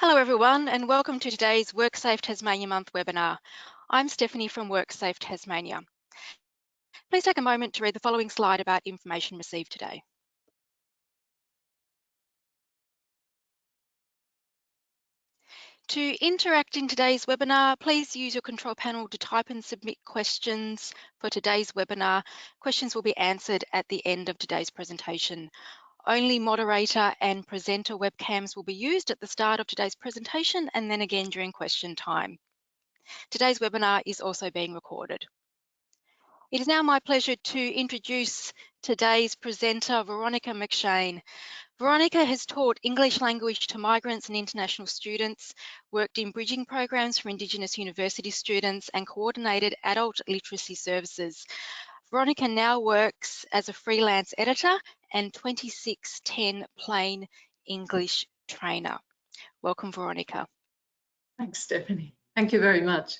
Hello everyone and welcome to today's WorkSafe Tasmania Month webinar. I'm Stephanie from WorkSafe Tasmania. Please take a moment to read the following slide about information received today. To interact in today's webinar, please use your control panel to type and submit questions for today's webinar. Questions will be answered at the end of today's presentation. Only moderator and presenter webcams will be used at the start of today's presentation and then again during question time. Today's webinar is also being recorded. It is now my pleasure to introduce today's presenter, Veronica McShane. Veronica has taught English language to migrants and international students, worked in bridging programs for Indigenous university students, and coordinated adult literacy services. Veronica now works as a freelance editor and 2610 plain English trainer. Welcome, Veronica. Thanks, Stephanie. Thank you very much.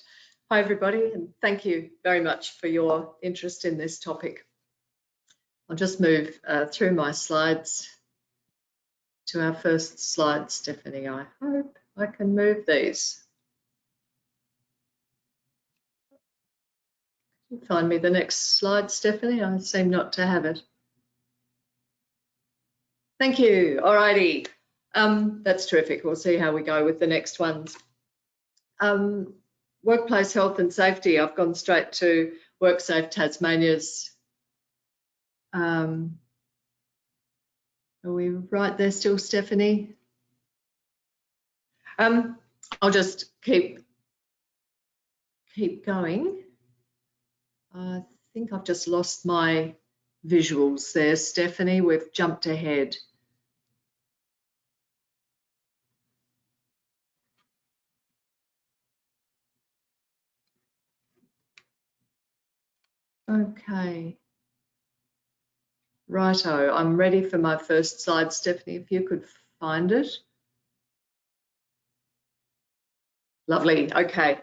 Hi, everybody, and thank you very much for your interest in this topic. I'll just move through my slides to our first slide, Stephanie. I hope I can move these. Can you find me the next slide, Stephanie? I seem not to have it. Thank you. All righty. That's terrific. We'll see how we go with the next ones. Workplace health and safety. I've gone straight to WorkSafe Tasmania's. Are we right there still, Stephanie? I'll just keep going. I think I've just lost my visuals there, Stephanie. We've jumped ahead. Okay. Righto, I'm ready for my first slide, Stephanie, if you could find it. Lovely, okay.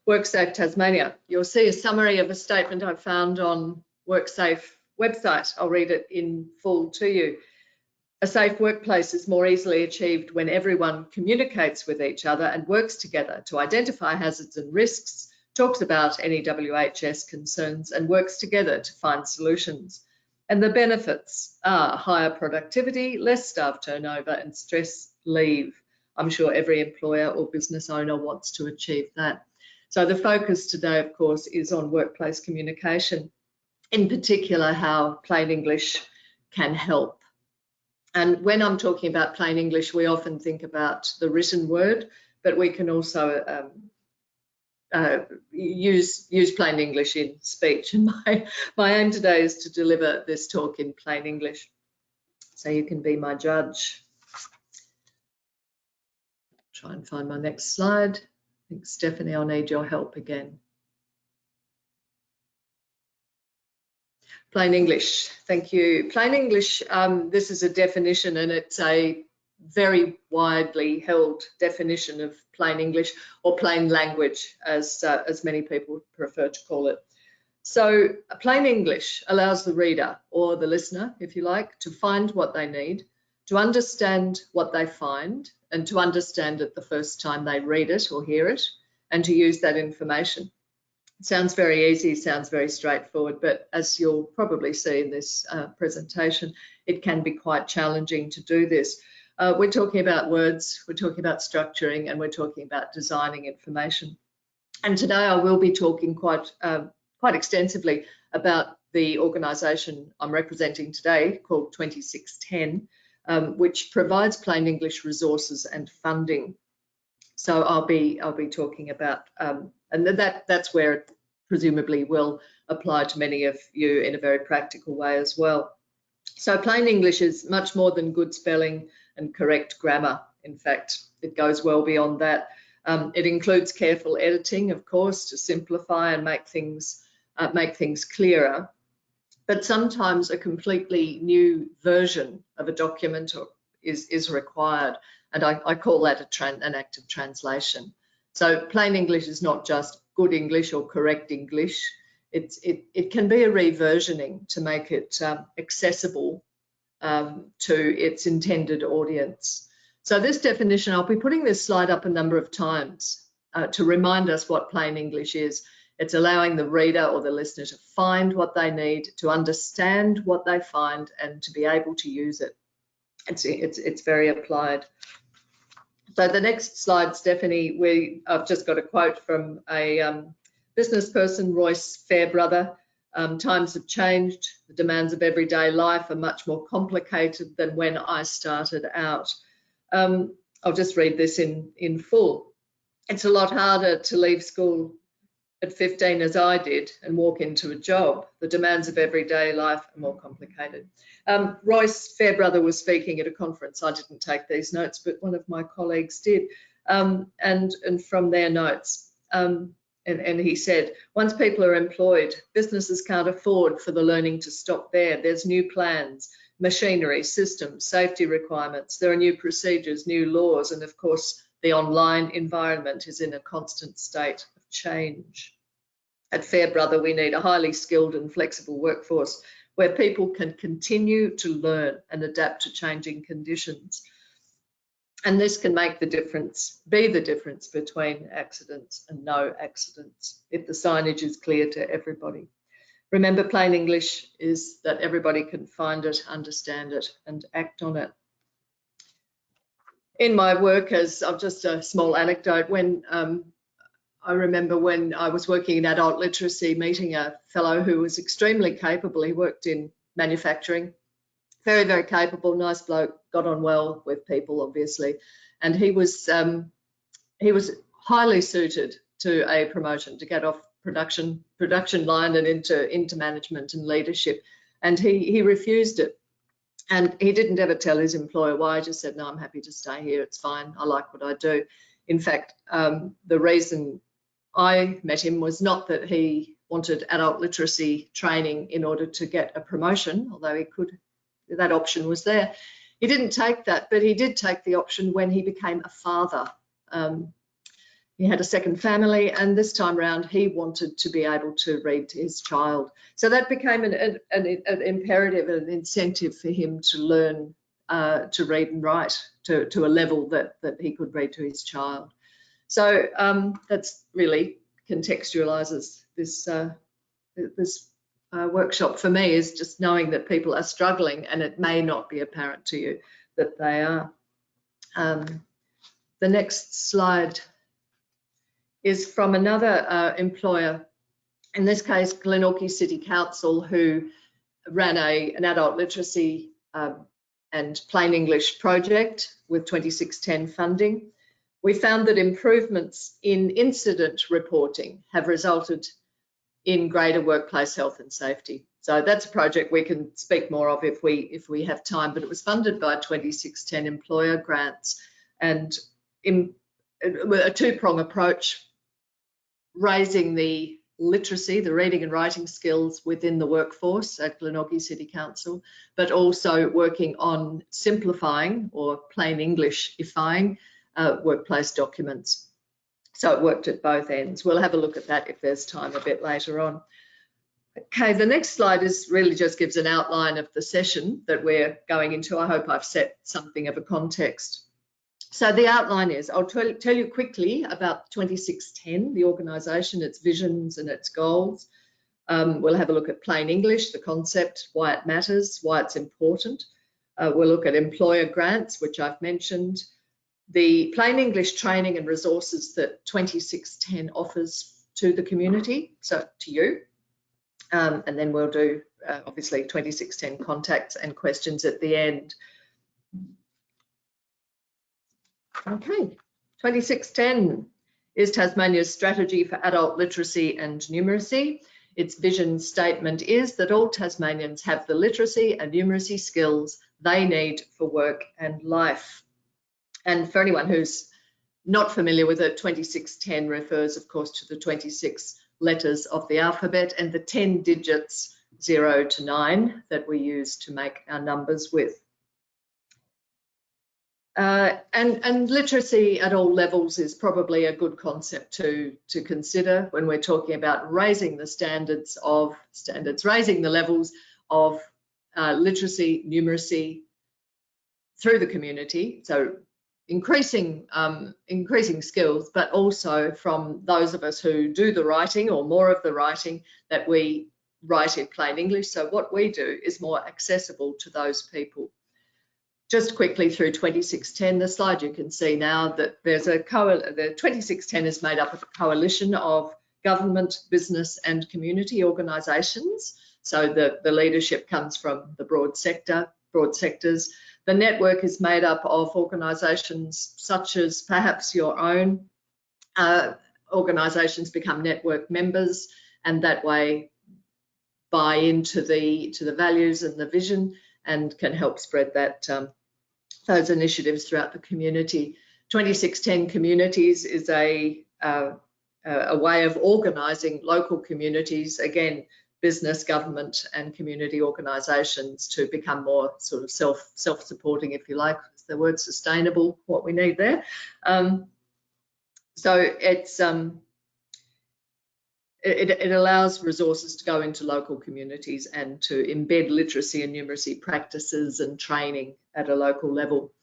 WorkSafe Tasmania. You'll see a summary of a statement I found on WorkSafe website. I'll read it in full to you. A safe workplace is more easily achieved when everyone communicates with each other and works together to identify hazards and risks, talks about any WHS concerns and works together to find solutions. And the benefits are higher productivity, less staff turnover and stress leave. I'm sure every employer or business owner wants to achieve that. So the focus today, of course, is on workplace communication, in particular how plain English can help. And when I'm talking about plain English, we often think about the written word, but we can also use plain English in speech. And my aim today is to deliver this talk in plain English, so you can be my judge. Try and find my next slide. I think, Stephanie, I'll need your help again. Plain English, thank you. Plain English, this is a definition and it's a very widely held definition of plain English, or plain language as many people prefer to call it. So plain English allows the reader, or the listener if you like, to find what they need, to understand what they find, and to understand it the first time they read it or hear it, and to use that information. It sounds very easy, sounds very straightforward, but as you'll probably see in this presentation, it can be quite challenging to do this. We're talking about words, we're talking about structuring, and we're talking about designing information. And today I will be talking quite extensively about the organisation I'm representing today, called 2610, which provides plain English resources and funding. So I'll be talking about, and that's where it presumably will apply to many of you in a very practical way as well. So plain English is much more than good spelling and correct grammar. In fact, it goes well beyond that. It includes careful editing, of course, to simplify and make things clearer. But sometimes a completely new version of a document is required, and I call that an act of translation. So plain English is not just good English or correct English. It can be a reversioning to make it accessible to its intended audience. So this definition, I'll be putting this slide up a number of times to remind us what plain English is. It's allowing the reader or the listener to find what they need, to understand what they find, and to be able to use it. It's very applied. So the next slide, Stephanie, I've just got a quote from a business person, Royce Fairbrother. Times have changed. The demands of everyday life are much more complicated than when I started out. I'll just read this in full. It's a lot harder to leave school at 15 as I did and walk into a job. The demands of everyday life are more complicated. Royce Fairbrother was speaking at a conference. I didn't take these notes, but one of my colleagues did. And from their notes, and he said, once people are employed, businesses can't afford for the learning to stop there. There's new plans, machinery, systems, safety requirements. There are new procedures, new laws, and of course, the online environment is in a constant state of change. At Fairbrother, we need a highly skilled and flexible workforce where people can continue to learn and adapt to changing conditions. And this can make the difference, be the difference between accidents and no accidents, if the signage is clear to everybody. Remember, plain English is that everybody can find it, understand it, and act on it. In my work, just a small anecdote, when I remember when I was working in adult literacy, meeting a fellow who was extremely capable. He worked in manufacturing, very, very capable, nice bloke, got on well with people, obviously, and he was highly suited to a promotion, to get off production line and into management and leadership, and he refused it. And he didn't ever tell his employer why. He just said, no, I'm happy to stay here. It's fine. I like what I do. In fact, the reason I met him was not that he wanted adult literacy training in order to get a promotion, although he could, that option was there. He didn't take that, but he did take the option when he became a father. He had a second family, and this time round he wanted to be able to read to his child. So that became an imperative, an incentive for him to learn to read and write to a level that he could read to his child. So that's really contextualises this workshop for me, is just knowing that people are struggling and it may not be apparent to you that they are. The next slide is from another employer, in this case Glenorchy City Council, who ran an adult literacy and plain English project with 2610 funding. We found that improvements in incident reporting have resulted in greater workplace health and safety. So that's a project we can speak more of if we have time, but it was funded by 2610 employer grants, and in a two-prong approach, raising the literacy, the reading and writing skills within the workforce at Glenorchy City Council, but also working on simplifying or plain English-ifying workplace documents. So it worked at both ends. We'll have a look at that if there's time a bit later on. Okay, the next slide really just gives an outline of the session that we're going into. I hope I've set something of a context. So the outline is, I'll tell you quickly about 2610, the organisation, its visions and its goals. We'll have a look at plain English, the concept, why it matters, why it's important. We'll look at employer grants, which I've mentioned, the plain English training and resources that 2610 offers to the community, so to you. And then we'll do, obviously, 2610 contacts and questions at the end. Okay, 2610 is Tasmania's strategy for adult literacy and numeracy. Its vision statement is that all Tasmanians have the literacy and numeracy skills they need for work and life. And for anyone who's not familiar with it, 2610 refers, of course, to the 26 letters of the alphabet and the 10 digits 0 to 9 that we use to make our numbers with. And literacy at all levels is probably a good concept to consider when we're talking about raising the raising the levels of literacy, numeracy through the community. So increasing skills, but also from those of us who do the writing, or more of the writing, that we write in plain English. So what we do is more accessible to those people. Just quickly through 2610, the slide you can see now that there's the 2610 is made up of a coalition of government, business and community organisations. So the leadership comes from the broad sectors. The network is made up of organisations such as perhaps your own. Organisations become network members, and that way buy into the values and the vision, and can help spread that those initiatives throughout the community. 2610 Communities is a way of organising local communities, again, business, government and community organisations, to become more sort of self-supporting, if you like. It's the word sustainable, what we need there. So it allows resources to go into local communities and to embed literacy and numeracy practices and training at a local level.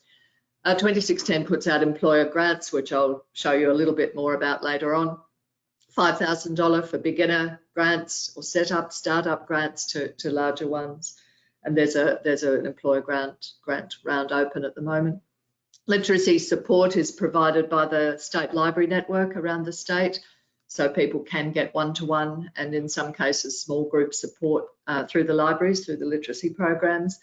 2610 puts out employer grants, which I'll show you a little bit more about later on. $5,000 for beginner grants or startup grants to larger ones. And there's an employer grant round open at the moment. Literacy support is provided by the state library network around the state, so people can get one-to-one and in some cases small group support through the libraries, through the literacy programs.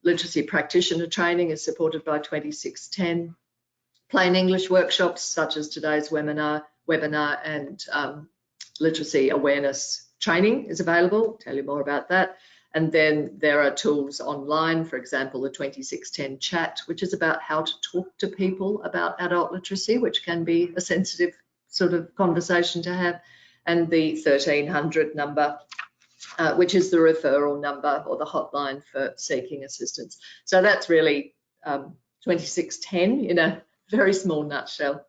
Literacy practitioner training is supported by 2610. Plain English workshops such as today's webinar and literacy awareness training is available. I'll tell you more about that. And then there are tools online, for example, the 2610 chat, which is about how to talk to people about adult literacy, which can be a sensitive sort of conversation to have, and the 1300 number, which is the referral number or the hotline for seeking assistance. So that's really 2610 in a very small nutshell.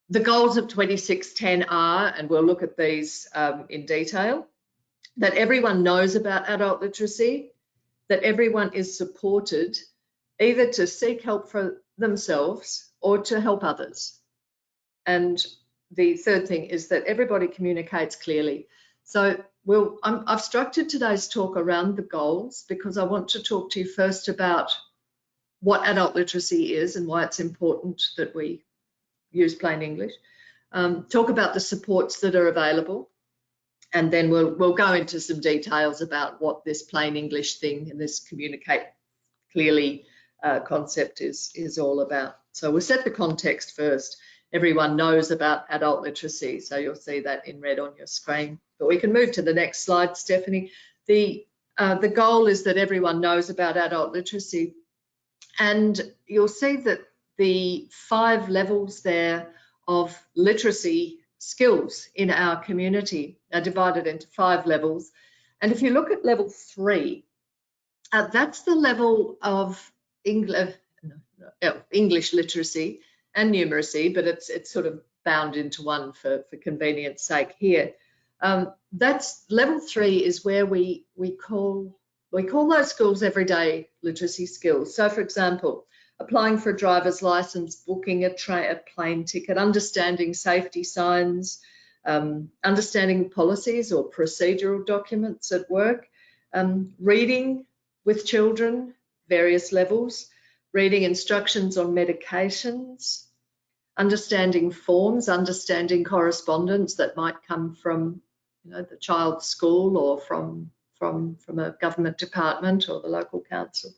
The goals of 2610 are, and we'll look at these in detail, that everyone knows about adult literacy, that everyone is supported either to seek help for themselves or to help others. And the third thing is that everybody communicates clearly. So I've structured today's talk around the goals because I want to talk to you first about what adult literacy is and why it's important that we use plain English. Talk about the supports that are available, and then we'll go into some details about what this plain English thing and this communicate clearly concept is all about. So we'll set the context first. Everyone knows about adult literacy, so you'll see that in red on your screen. But we can move to the next slide, Stephanie. The goal is that everyone knows about adult literacy, and you'll see that the 5 levels there of literacy skills in our community are divided into 5 levels. And if you look at level 3, that's the level of English literacy and numeracy, but it's sort of bound into one for convenience sake here. That's level 3 is where we call those skills everyday literacy skills. So for example, applying for a driver's license, booking a plane ticket, understanding safety signs, understanding policies or procedural documents at work, reading with children, various levels, reading instructions on medications, understanding forms, understanding correspondence that might come from the child's school or from a government department or the local council.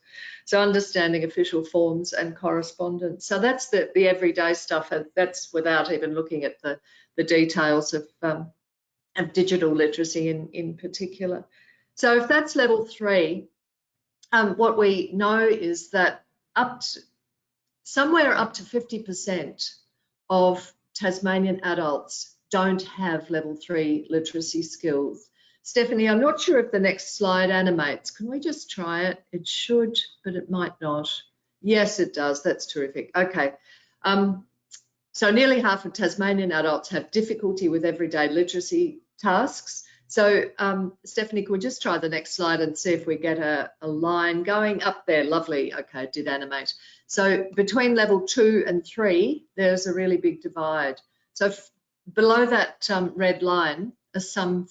So understanding official forms and correspondence. So that's the everyday stuff, and that's without even looking at the details of digital literacy in particular. So if that's level 3, what we know is that somewhere up to 50% of Tasmanian adults don't have level 3 literacy skills. Stephanie, I'm not sure if the next slide animates. Can we just try it? It should, but it might not. Yes, it does. That's terrific. Okay. So nearly half of Tasmanian adults have difficulty with everyday literacy tasks. So Stephanie, can we just try the next slide and see if we get a line going up there? Lovely. Okay, did animate. So between level 2 and 3, there's a really big divide. So below that red line are some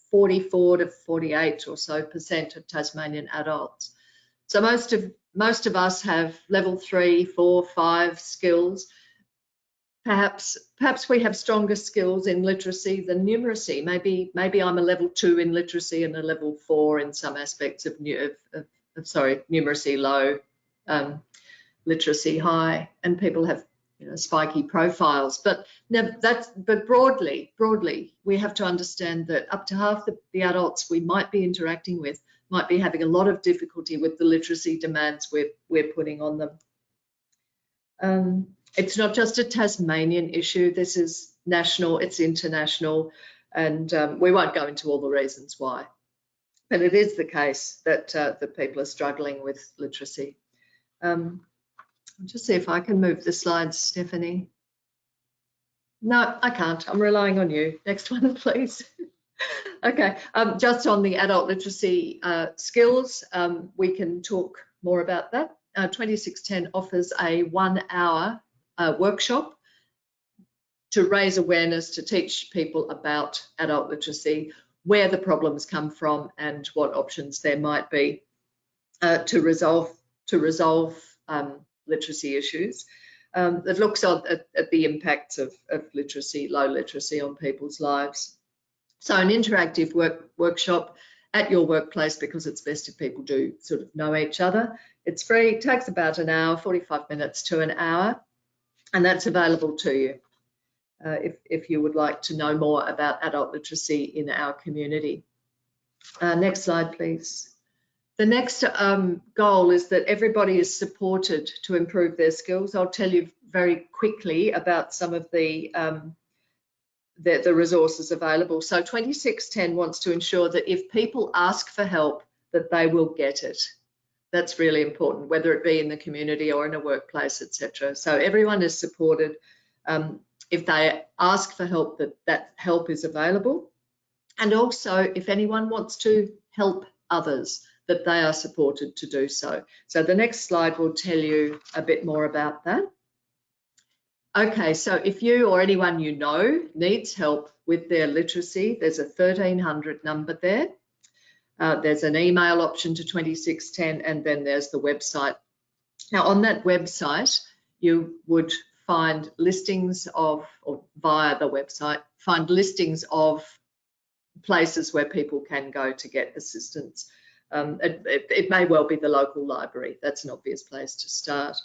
44 to 48 or so % of Tasmanian adults. So most of us have level 3, 4, 5 skills. Perhaps we have stronger skills in literacy than numeracy. Maybe I'm a level 2 in literacy and a level 4 in some aspects of numeracy low, literacy high, and people have spiky profiles. But broadly, we have to understand that up to half the adults we might be interacting with might be having a lot of difficulty with the literacy demands we're putting on them. It's not just a Tasmanian issue. This is national, it's international, and we won't go into all the reasons why. But it is the case that people are struggling with literacy. I'll just see if I can move the slides, Stephanie. No, I can't. I'm relying on you. Next one, please. Okay, just on the adult literacy skills, we can talk more about that. 2610 offers a 1-hour workshop to raise awareness, to teach people about adult literacy, where the problems come from and what options there might be to resolve literacy issues. It looks at the impacts of literacy, low literacy on people's lives. So an interactive workshop at your workplace, because it's best if people do sort of know each other. It's free, it takes about an hour, 45 minutes to an hour, and that's available to you if you would like to know more about adult literacy in our community. Next slide, please. The next goal is that everybody is supported to improve their skills. I'll tell you very quickly about some of the resources available. So 2610 wants to ensure that if people ask for help, that they will get it. That's really important, whether it be in the community or in a workplace, etc. So everyone is supported. If they ask for help, that help is available. And also, if anyone wants to help others, that they are supported to do so. So the next slide will tell you a bit more about that. Okay, so if you or anyone you know needs help with their literacy, there's a 1300 number there. There's an email option to 2610, and then there's the website. Now, on that website, you would find listings of, or via the website, find listings of places where people can go to get assistance. It may well be the local library. That's an obvious place to start.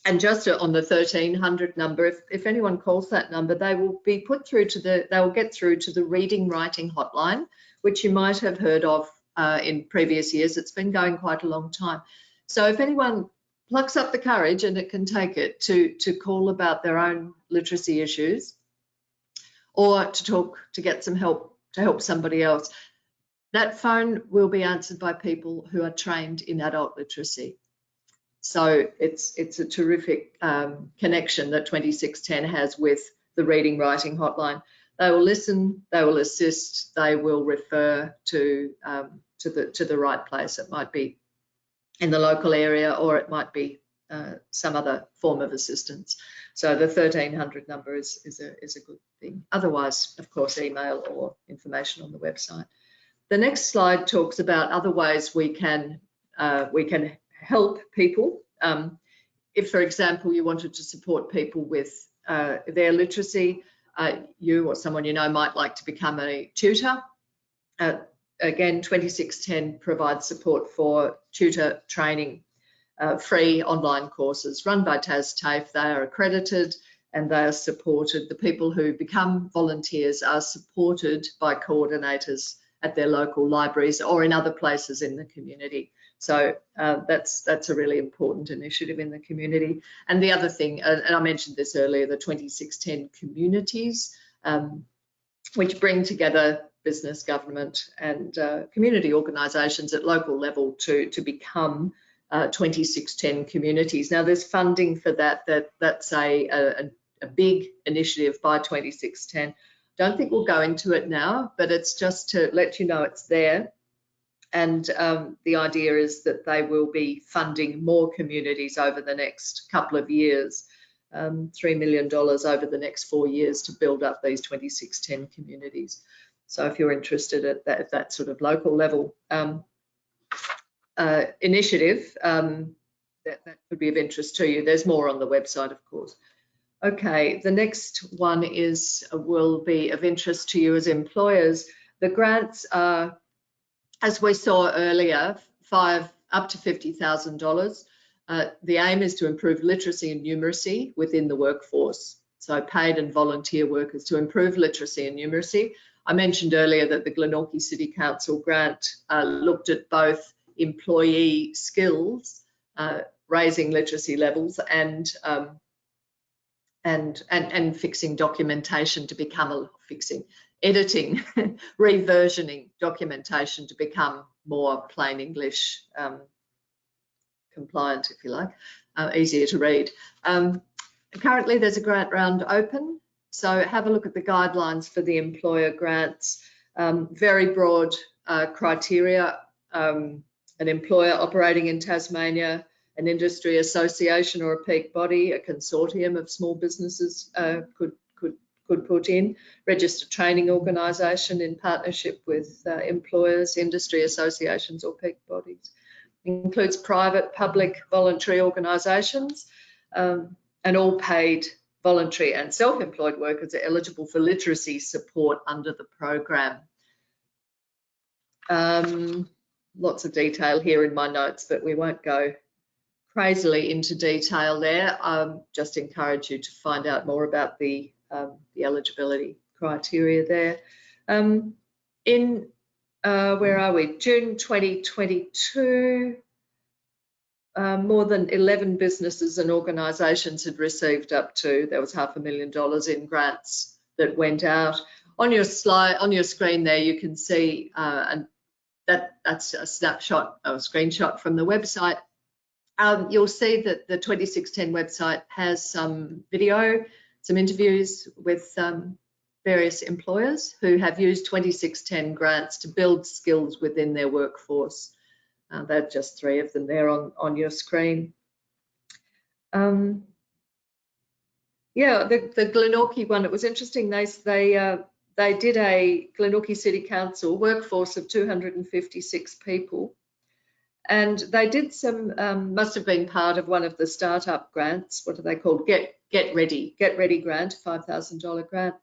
And just on the 1300 number, if anyone calls that number, they will be put through to they will get through to the reading writing hotline, which you might have heard of in previous years. It's been going quite a long time. So if anyone plucks up the courage, and it can take it, to call about their own literacy issues, or to get some help, to help somebody else, that phone will be answered by people who are trained in adult literacy. So it's a terrific connection that 2610 has with the reading writing hotline. They will listen, they will assist, they will refer to the right place. It might be in the local area, or it might be some other form of assistance. So the 1300 number is a good thing. Otherwise, of course, email or information on the website. The next slide talks about other ways we can help people. If, for example, you wanted to support people with their literacy, you or someone you know might like to become a tutor. Again, 2610 provides support for tutor training, free online courses run by TAFE. They are accredited and they are supported. The people who become volunteers are supported by coordinators at their local libraries or in other places in the community. So that's a really important initiative in the community. And the other thing, and I mentioned this earlier, the 2610 communities, which bring together business, government and community organisations at local level to become 2610 communities. Now there's funding for that's a big initiative by 2610. Don't think we'll go into it now, but it's just to let you know it's there. And the idea is that they will be funding more communities over the next couple of years, $3 million over the next 4 years to build up these 2610 communities. So if you're interested at that sort of local level initiative, that could be of interest to you. There's more on the website, of course. Okay, the next one will be of interest to you as employers. The grants are, as we saw earlier, up to $50,000. The aim is to improve literacy and numeracy within the workforce. So paid and volunteer workers to improve literacy and numeracy. I mentioned earlier that the Glenorchy City Council grant looked at both employee skills, raising literacy levels, and fixing documentation to become editing, reversioning documentation to become more plain English compliant, if you like, easier to read. Currently, there's a grant round open, so have a look at the guidelines for the employer grants. Very broad criteria. An employer operating in Tasmania, an industry association or a peak body, a consortium of small businesses could put in, registered training organisation in partnership with employers, industry associations or peak bodies. Includes private, public, voluntary organisations, and all paid, voluntary and self-employed workers are eligible for literacy support under the program. Lots of detail here in my notes, but we won't go crazily into detail there. Just encourage you to find out more about the eligibility criteria there. Where are we? June 2022, more than 11 businesses and organisations had received there was $500,000 in grants that went out. On your slide, on your screen there, you can see, and that's a snapshot or a screenshot from the website. You'll see that the 2610 website has some video, some interviews with various employers who have used 2610 grants to build skills within their workforce. There are just 3 of them there on your screen. Yeah, the Glenorchy one, it was interesting. They did a Glenorchy City Council workforce of 256 people. And they did some, must have been part of one of the startup grants. What are they called? Get Ready grant, $5,000 grant.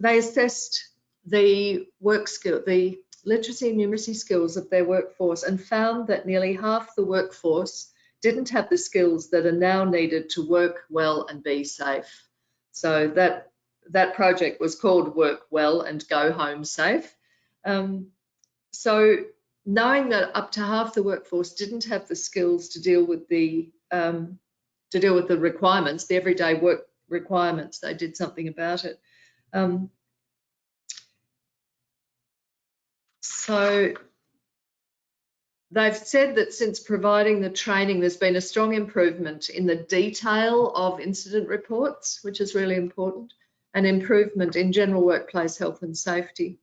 They assessed the the literacy and numeracy skills of their workforce and found that nearly half the workforce didn't have the skills that are now needed to work well and be safe. So that project was called Work Well and Go Home Safe. So knowing that up to half the workforce didn't have the skills to deal with the requirements, the everyday work requirements, they did something about it. So they've said that since providing the training, there's been a strong improvement in the detail of incident reports, which is really important, and improvement in general workplace health and safety.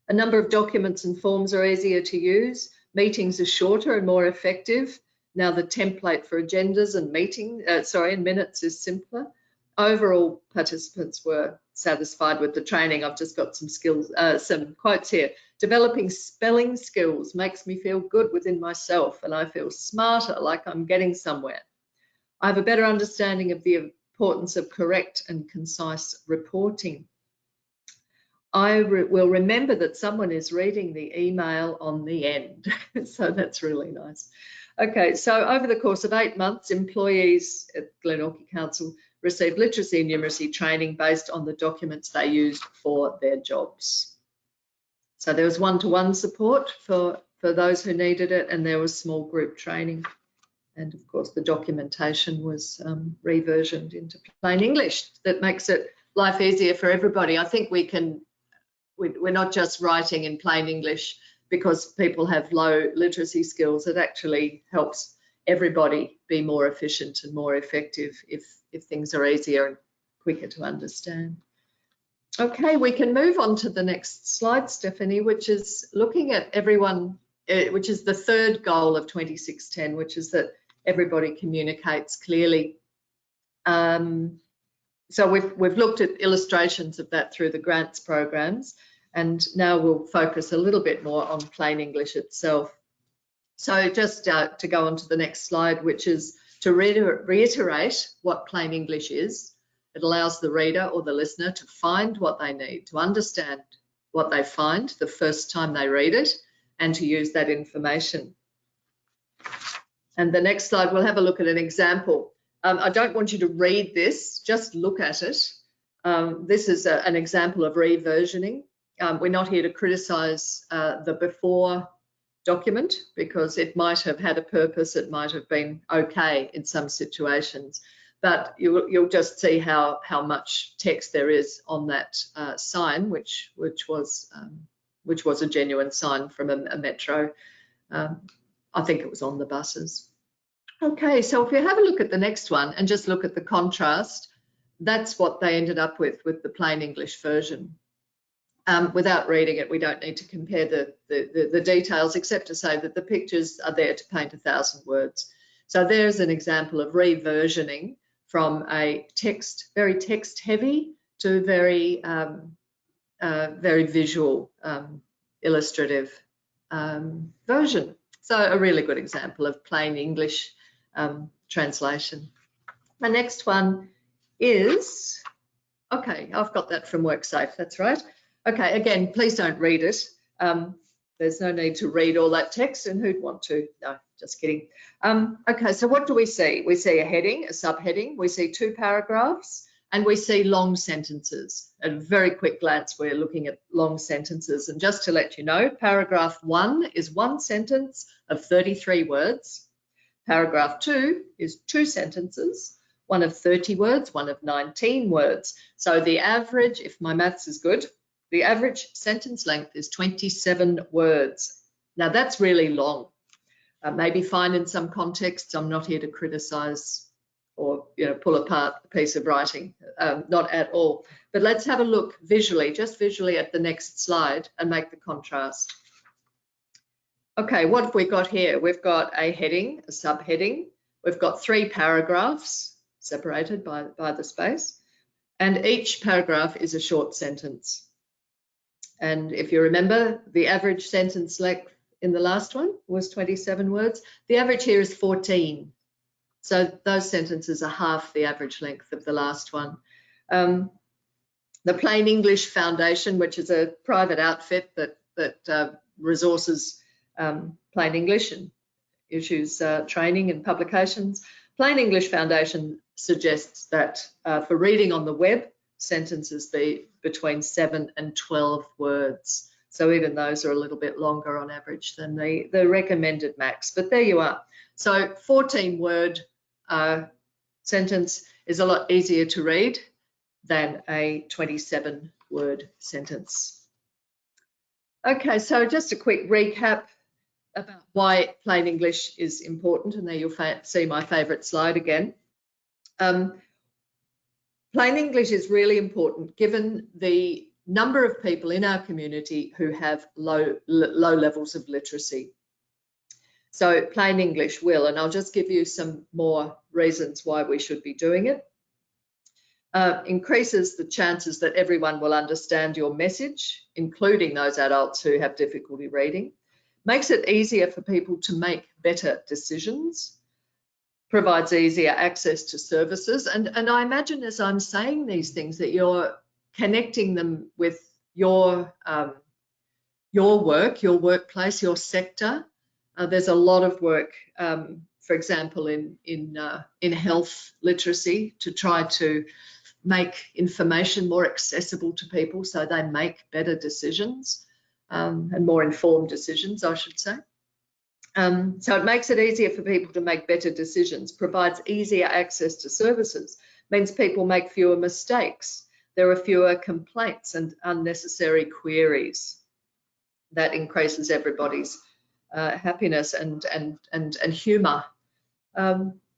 A number of documents and forms are easier to use. Meetings are shorter and more effective. Now the template for agendas and minutes is simpler. Overall, participants were satisfied with the training. I've just got some quotes here. Developing spelling skills makes me feel good within myself and I feel smarter, like I'm getting somewhere. I have a better understanding of the importance of correct and concise reporting. I will remember that someone is reading the email on the end. So that's really nice. Okay, so over the course of 8 months, employees at Glenorchy Council received literacy and numeracy training based on the documents they used for their jobs. So there was one-to-one support for those who needed it, and there was small group training. And of course, the documentation was reversioned into plain English. That makes it life easier for everybody. I think we're not just writing in plain English because people have low literacy skills. It actually helps everybody be more efficient and more effective if things are easier and quicker to understand. Okay, we can move on to the next slide, Stephanie, which is looking at everyone, which is the third goal of 2610, which is that everybody communicates clearly. So we've looked at illustrations of that through the grants programs, and now we'll focus a little bit more on plain English itself. So just to go on to the next slide, which is to reiterate what plain English is. It allows the reader or the listener to find what they need, to understand what they find the first time they read it, and to use that information. And the next slide, we'll have a look at an example. I don't want you to read this, just look at it. This is an example of reversioning. We're not here to criticise the before document, because it might have had a purpose, it might have been okay in some situations, but you'll just see how much text there is on that sign, which was a genuine sign from a metro. I think it was on the buses. Okay, so if you have a look at the next one and just look at the contrast, that's what they ended up with the plain English version. Without reading it, we don't need to compare the details, except to say that the pictures are there to paint 1,000 words. So there's an example of reversioning from a very text heavy to very visual, illustrative version. So a really good example of plain English translation. The next one is, okay, I've got that from WorkSafe, that's right. Okay, again, please don't read it. There's no need to read all that text, and who'd want to? No, just kidding. Okay, so what do we see? We see a heading, a subheading, we see 2 paragraphs, and we see long sentences. At a very quick glance, we're looking at long sentences. And just to let you know, paragraph 1 is 1 sentence of 33 words. Paragraph 2 is 2 sentences, one of 30 words, one of 19 words. So the average, if my maths is good, the average sentence length is 27 words. Now that's really long. Maybe fine in some contexts. I'm not here to criticise or pull apart a piece of writing, not at all. But let's have a look visually, just visually at the next slide and make the contrast. Okay, what have we got here? We've got a heading, a subheading. We've got 3 paragraphs separated by the space, and each paragraph is a short sentence. And if you remember, the average sentence length in the last one was 27 words. The average here is 14. So those sentences are half the average length of the last one. The Plain English Foundation, which is a private outfit that resources Plain English and issues training and publications. Plain English Foundation suggests that for reading on the web, sentences be between 7 and 12 words. So even those are a little bit longer on average than the recommended max, but there you are. So 14-word sentence is a lot easier to read than a 27-word sentence. Okay, so just a quick recap about why plain English is important, and there you'll see my favourite slide again. Plain English is really important given the number of people in our community who have low levels of literacy. So plain English will, and I'll just give you some more reasons why we should be doing it. Increases the chances that everyone will understand your message, including those adults who have difficulty reading. Makes it easier for people to make better decisions. Provides easier access to services. And I imagine as I'm saying these things that you're connecting them with your work, your workplace, your sector. There's a lot of work, for example, in health literacy to try to make information more accessible to people so they make better decisions and more informed decisions, I should say. So it makes it easier for people to make better decisions, provides easier access to services, means people make fewer mistakes. There are fewer complaints and unnecessary queries. That increases everybody's happiness and humour.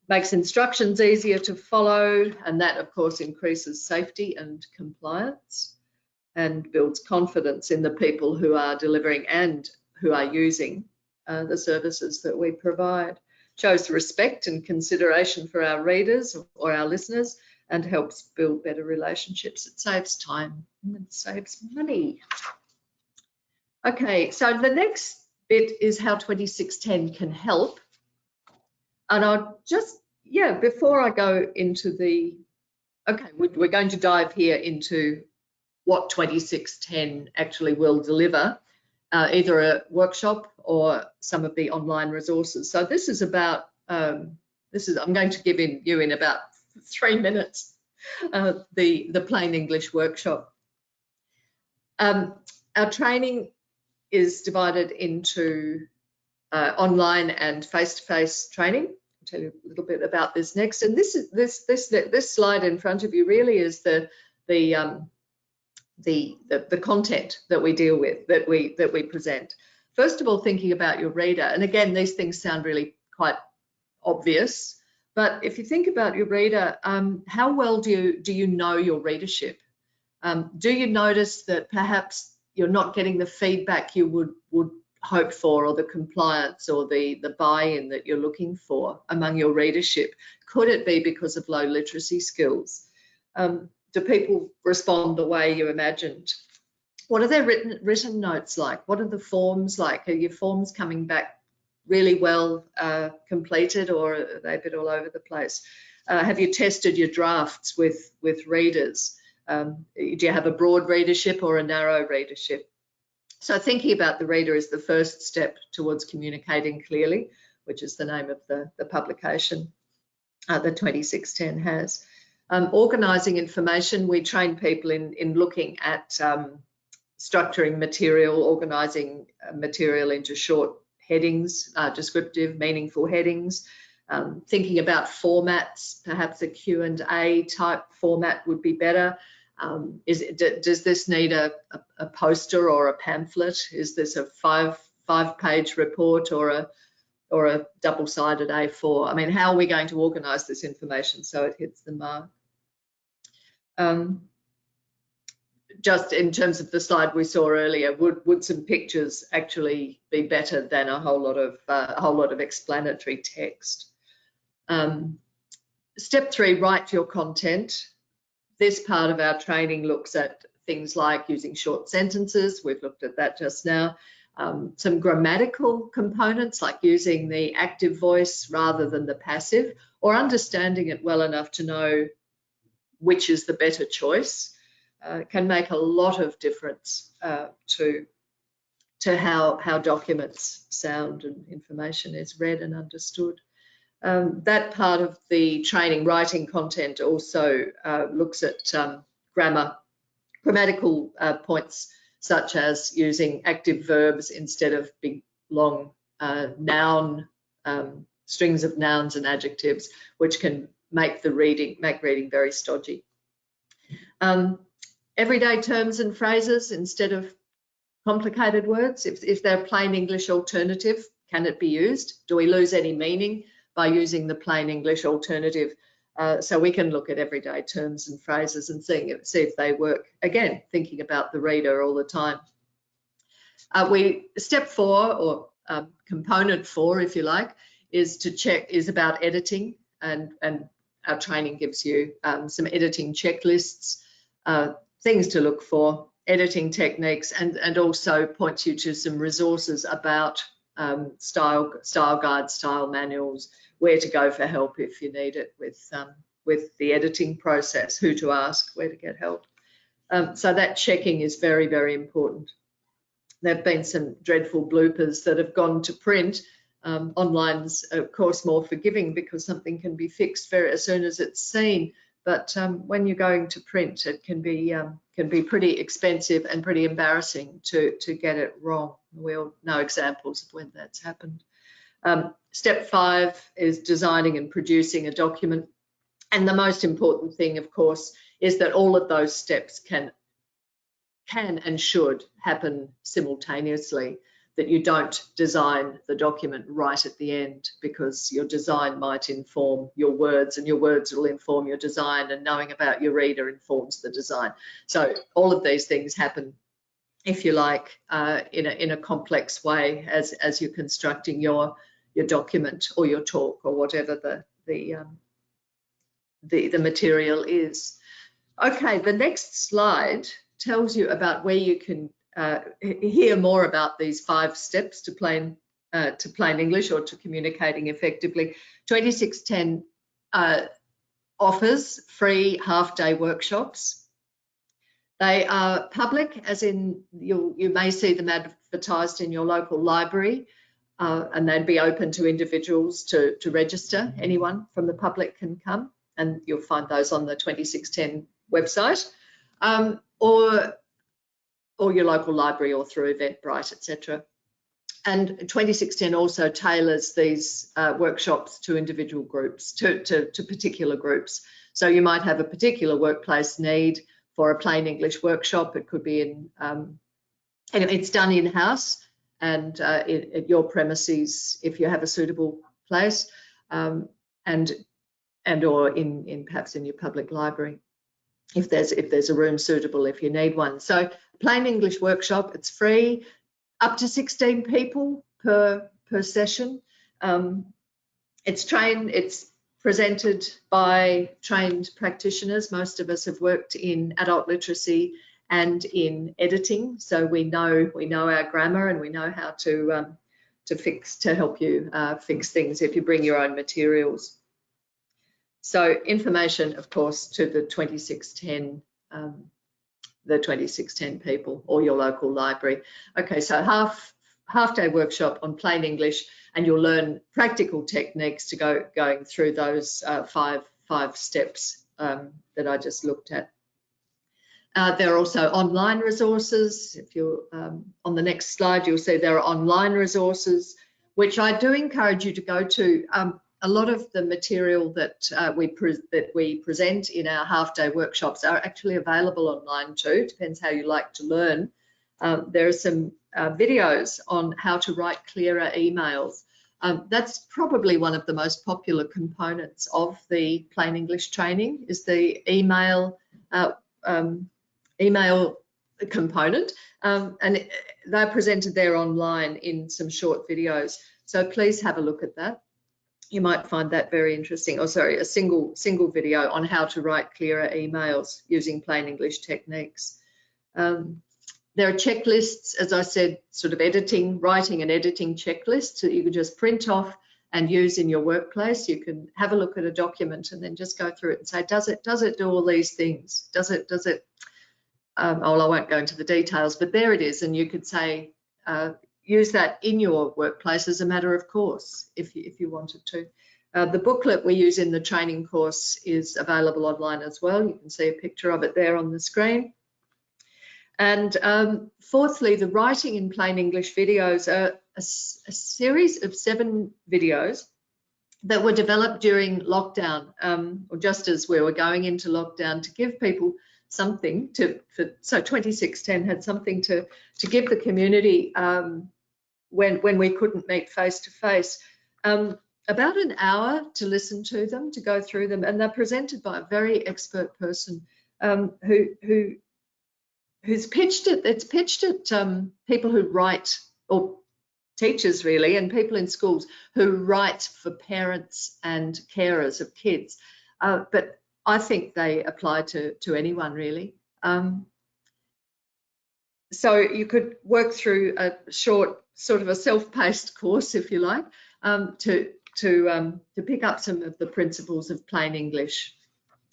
Makes instructions easier to follow, and that of course increases safety and compliance. and builds confidence in the people who are delivering and who are using the services that we provide. Shows respect and consideration for our readers or our listeners, and helps build better relationships. It saves time and it saves money. Okay, so the next bit is how 2610 can help. And I'll just, before I go into we're going to dive here into what 2610 actually will deliver, either a workshop or some of the online resources. So this is about, I'm going to give you in about 3 minutes, the plain English workshop. Our training is divided into online and face-to-face training. I'll tell you a little bit about this next. And this slide in front of you really is the content that we deal with, that we present. First of all, thinking about your reader, and again, these things sound really quite obvious, but if you think about your reader, how well do you know your readership? Do you notice that perhaps you're not getting the feedback you would hope for, or the compliance or the buy-in that you're looking for among your readership? Could it be because of low literacy skills? Do people respond the way you imagined? What are their written notes like? What are the forms like? Are your forms coming back really well completed, or are they a bit all over the place? Have you tested your drafts with readers? Do you have a broad readership or a narrow readership? So thinking about the reader is the first step towards communicating clearly, which is the name of the publication that 2610 has. Organising information, we train people in looking at structuring material, organising material into short headings, descriptive, meaningful headings, thinking about formats. Perhaps a Q&A type format would be better. Does this need a poster or a pamphlet? Is this a five-page report or a double-sided A4? I mean, how are we going to organise this information so it hits the mark? Just in terms of the slide we saw earlier, would some pictures actually be better than a whole lot of explanatory text? Step 3, write your content. This part of our training looks at things like using short sentences. We've looked at that just now. Some grammatical components, like using the active voice rather than the passive, or understanding it well enough to know which is the better choice, can make a lot of difference to how documents sound and information is read and understood. That part of the training, writing content, also looks at grammatical points, such as using active verbs instead of big, long strings of nouns and adjectives, which can make reading very stodgy. Everyday terms and phrases instead of complicated words. If they're plain English alternative, can it be used? Do we lose any meaning by using the plain English alternative? So we can look at everyday terms and phrases and see if they work. Again, thinking about the reader all the time. Step 4, or component 4, if you like, is about editing, and our training gives you some editing checklists, things to look for, editing techniques, and also points you to some resources about style guides, style manuals, where to go for help if you need it with the editing process, who to ask, where to get help. So that checking is very, very important. There have been some dreadful bloopers that have gone to print. Online's, of course, more forgiving because something can be fixed as soon as it's seen. But when you're going to print, it can be pretty expensive and pretty embarrassing to get it wrong. We all know examples of when that's happened. Step 5 is designing and producing a document. And the most important thing, of course, is that all of those steps can and should happen simultaneously. that you don't design the document right at the end, because your design might inform your words and your words will inform your design, and knowing about your reader informs the design. So all of these things happen, if you like, in a complex way as you're constructing your document or your talk or whatever the material is. Okay, the next slide tells you about where you can hear more about these 5 steps to plain English or to communicating effectively. 2610 offers free half-day workshops. They are public, as in you may see them advertised in your local library, and they'd be open to individuals to register. Anyone from the public can come, and you'll find those on the 2610 website, or your local library, or through Eventbrite, etc. And 2610 also tailors these workshops to individual groups, to particular groups. So you might have a particular workplace need for a plain English workshop. It could be in, it's done in-house and at your premises if you have a suitable place, and or in perhaps in your public library if there's a room suitable if you need one. So plain English workshop, it's free, up to 16 people per session. It's presented by trained practitioners. Most of us have worked in adult literacy and in editing, so we know our grammar, and we know how to help you fix things if you bring your own materials. So information, of course, to the 2610 people or your local library. Okay, so half-day workshop on plain English, and you'll learn practical techniques to going through those five steps that I just looked at. There are also online resources. If you're on the next slide, you'll see there are online resources, which I do encourage you to go to. A lot of the material that we present in our half-day workshops are actually available online too. Depends how you like to learn. There are some videos on how to write clearer emails. That's probably one of the most popular components of the plain English training, is the email component, and they're presented there online in some short videos. So please have a look at that. You might find that very interesting. Oh, sorry, a single video on how to write clearer emails using plain English techniques. There are checklists, as I said, sort of writing and editing checklists that you can just print off and use in your workplace. You can have a look at a document and then just go through it and say, does it do all these things? Does it? Oh, I won't go into the details, but there it is. And you could say, use that in your workplace as a matter of course, if you wanted to. The booklet we use in the training course is available online as well. You can see a picture of it there on the screen. And fourthly, the writing in plain English videos are a series of 7 videos that were developed during lockdown, or just as we were going into lockdown, to give people something so 2610 had something to give the community when we couldn't meet face to face. About an hour to listen to them, to go through them, and they're presented by a very expert person who's pitched it. It's pitched at people who write, or teachers really, and people in schools who write for parents and carers of kids. But I think they apply to anyone really. So you could work through a short, sort of a self-paced course, if you like, to pick up some of the principles of plain English,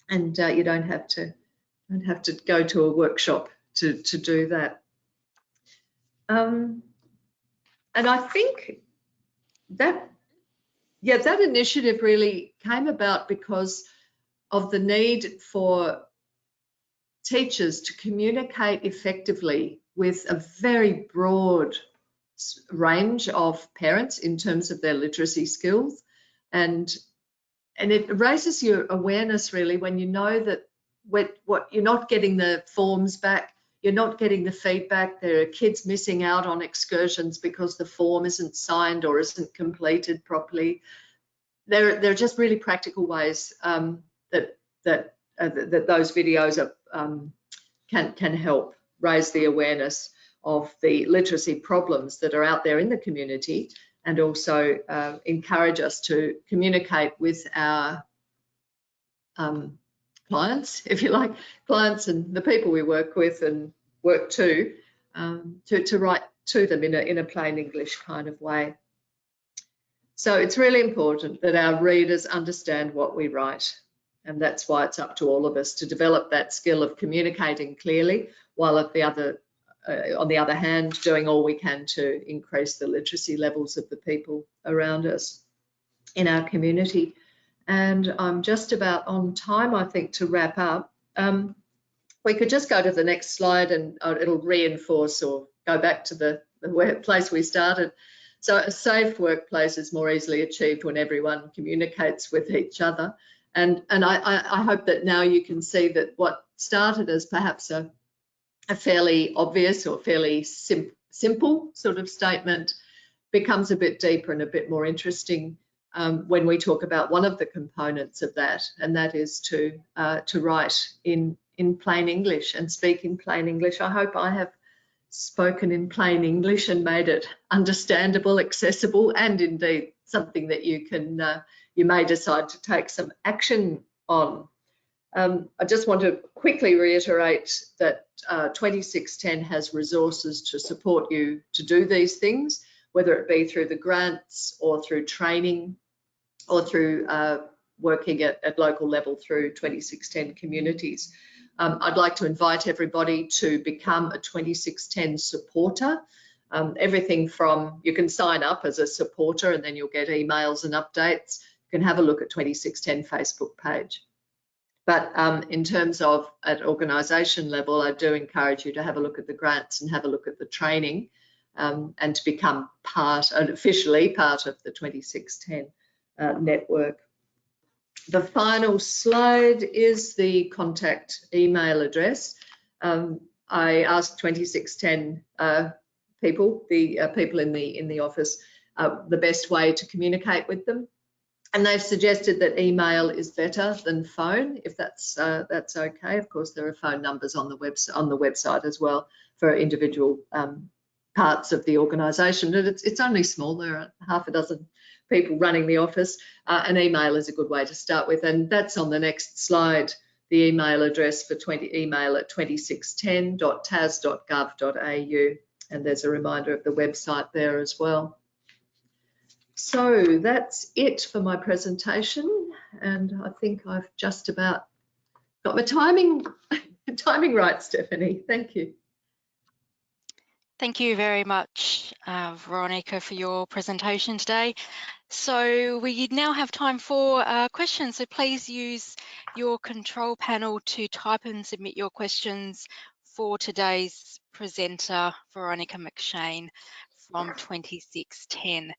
and you don't have to go to a workshop to do that. And I think that initiative really came about because of the need for teachers to communicate effectively with a very broad range of parents in terms of their literacy skills, and it raises your awareness really when you know that what you're not getting the forms back, you're not getting the feedback. There are kids missing out on excursions because the form isn't signed or isn't completed properly. There are just really practical ways that those videos can help raise the awareness of the literacy problems that are out there in the community, and also encourage us to communicate with our clients, if you like, clients and the people we work with and work to write to them in a plain English kind of way. So it's really important that our readers understand what we write, and that's why it's up to all of us to develop that skill of communicating clearly, while on the other hand, doing all we can to increase the literacy levels of the people around us in our community. And I'm just about on time, I think, to wrap up. We could just go to the next slide, and it'll reinforce or go back to the place we started. So a safe workplace is more easily achieved when everyone communicates with each other. And I hope that now you can see that what started as perhaps a fairly obvious or fairly simple sort of statement becomes a bit deeper and a bit more interesting when we talk about one of the components of that, and that is to write in plain English and speak in plain English. I hope I have spoken in plain English and made it understandable, accessible, and indeed something that you may decide to take some action on. I just want to quickly reiterate that 2610 has resources to support you to do these things, whether it be through the grants or through training or through working at local level through 2610 communities. I'd like to invite everybody to become a 2610 supporter. Everything from, you can sign up as a supporter and then you'll get emails and updates. You can have a look at 2610 Facebook page. But in terms of at organisation level, I do encourage you to have a look at the grants and have a look at the training and to become officially part of the 2610 network. The final slide is the contact email address. I asked 2610 people, the people in the office, the best way to communicate with them, and they've suggested that email is better than phone, if that's okay. Of course, there are phone numbers on the website as well for individual parts of the organisation, but it's only small. There are half a dozen people running the office. An email is a good way to start with, and that's on the next slide. The email address for email at 2610.tas.gov.au, and there's a reminder of the website there as well. So that's it for my presentation, and I think I've just about got my timing right, Stephanie. Thank you. Thank you very much, Veronica, for your presentation today. So we now have time for questions, so please use your control panel to type and submit your questions for today's presenter, Veronica McShane from 2610.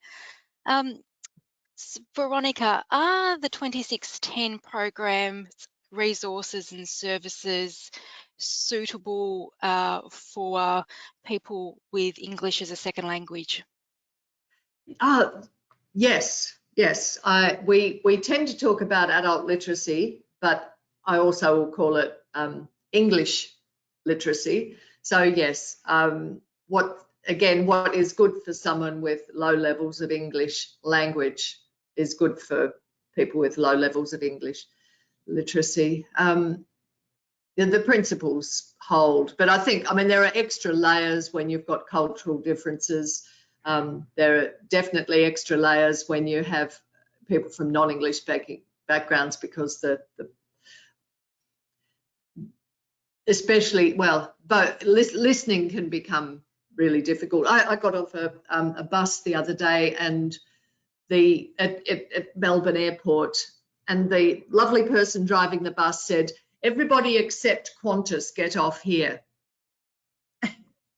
Veronica, are the 2610 programs, resources and services suitable for people with English as a second language? Yes. We tend to talk about adult literacy, but I also will call it English literacy. So yes, what is good for someone with low levels of English language is good for people with low levels of English literacy. The principles hold, but I mean, there are extra layers when you've got cultural differences. There are definitely extra layers when you have people from non-English backgrounds, because but listening can become really difficult. I got off a bus the other day and at Melbourne Airport, and the lovely person driving the bus said, "Everybody except Qantas get off here."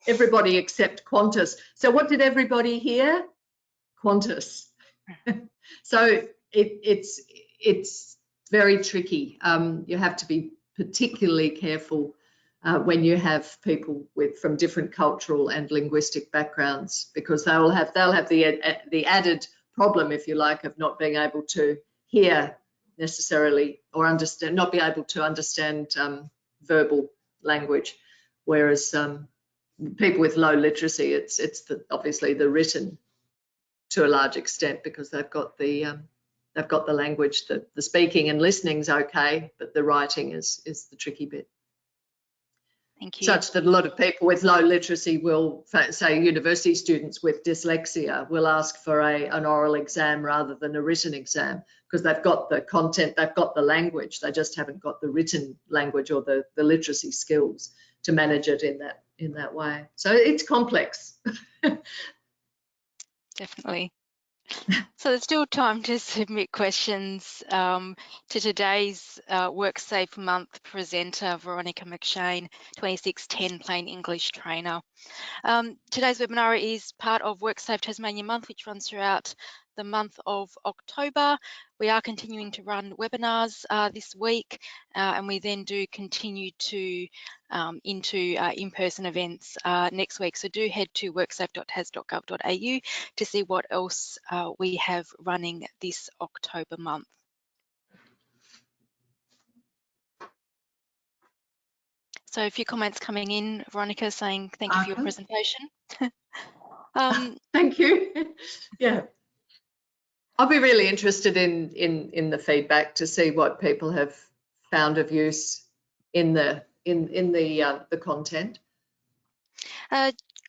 Everybody except Qantas. So what did everybody hear? Qantas. So it's very tricky. You have to be particularly careful when you have people from different cultural and linguistic backgrounds, because they'll have the added problem, if you like, of not being able to hear necessarily or understand, not be able to understand verbal language, whereas people with low literacy, it's obviously the written to a large extent, because they've got the language. The speaking and listening's okay, but the writing is the tricky bit. Thank you. Such that a lot of people with low literacy will, say university students with dyslexia, will ask for an oral exam rather than a written exam, because they've got the content, they've got the language, they just haven't got the written language or the literacy skills to manage it in that way. So it's complex. Definitely. So there's still time to submit questions to today's WorkSafe Month presenter, Veronica McShane, 2610 Plain English trainer. Today's webinar is part of WorkSafe Tasmania Month, which runs throughout the month of October. We are continuing to run webinars this week, and we then do continue to into in-person events next week. So do head to worksafe.tas.gov.au to see what else we have running this October month. So a few comments coming in, Veronica, saying thank you for your presentation. Thank you. Yeah. I'll be really interested in the feedback to see what people have found of use in the content.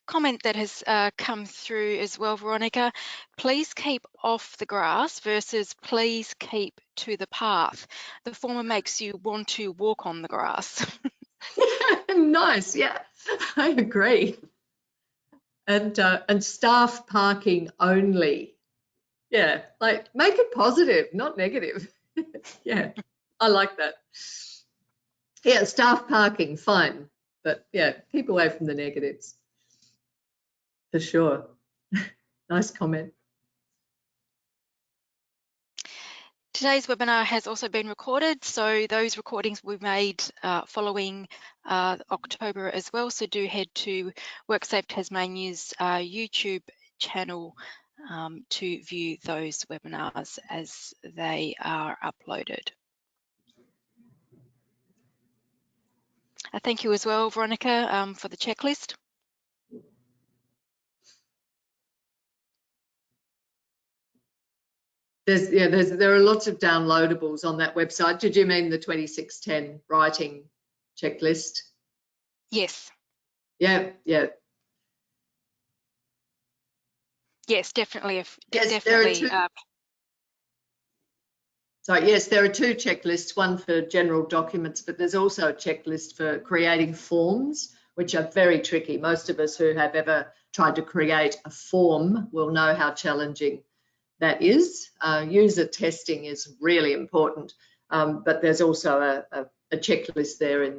Comment that has come through as well, Veronica. Please keep off the grass versus please keep to the path. The former makes you want to walk on the grass. Nice, yeah, I agree. And staff parking only. Yeah, like make it positive, not negative. Yeah, I like that. Yeah, staff parking, fine. But yeah, keep away from the negatives. For sure. Nice comment. Today's webinar has also been recorded, so those recordings were made following October as well. So do head to WorkSafe Tasmania's YouTube channel to view those webinars as they are uploaded. Thank you as well, Veronica, for the checklist. There are lots of downloadables on that website. Did you mean the 2610 writing checklist? Yes. Yeah. Yes, definitely. Yes, definitely. Yes, there are two checklists, one for general documents, but there's also a checklist for creating forms, which are very tricky. Most of us who have ever tried to create a form will know how challenging that is. User testing is really important, but there's also a checklist there in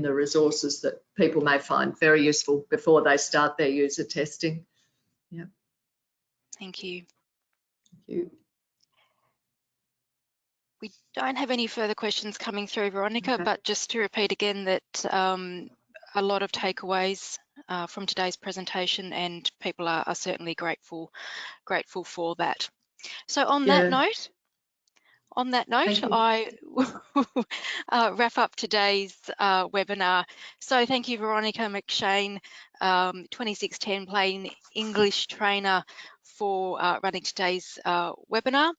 the resources that people may find very useful before they start their user testing. Yeah. Thank you. Thank you. We don't have any further questions coming through, Veronica, Okay. but just to repeat again that a lot of takeaways from today's presentation, and people are certainly grateful for that. So on that note, I will wrap up today's webinar. So thank you, Veronica McShane, 2610 Plain English trainer, for running today's webinar.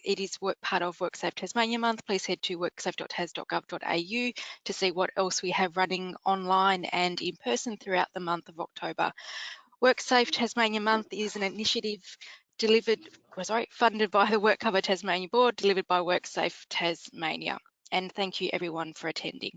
It is part of WorkSafe Tasmania Month. Please head to worksafe.tas.gov.au to see what else we have running online and in person throughout the month of October. WorkSafe Tasmania Month is an initiative funded by the WorkCover Tasmania Board, delivered by WorkSafe Tasmania. And thank you everyone for attending.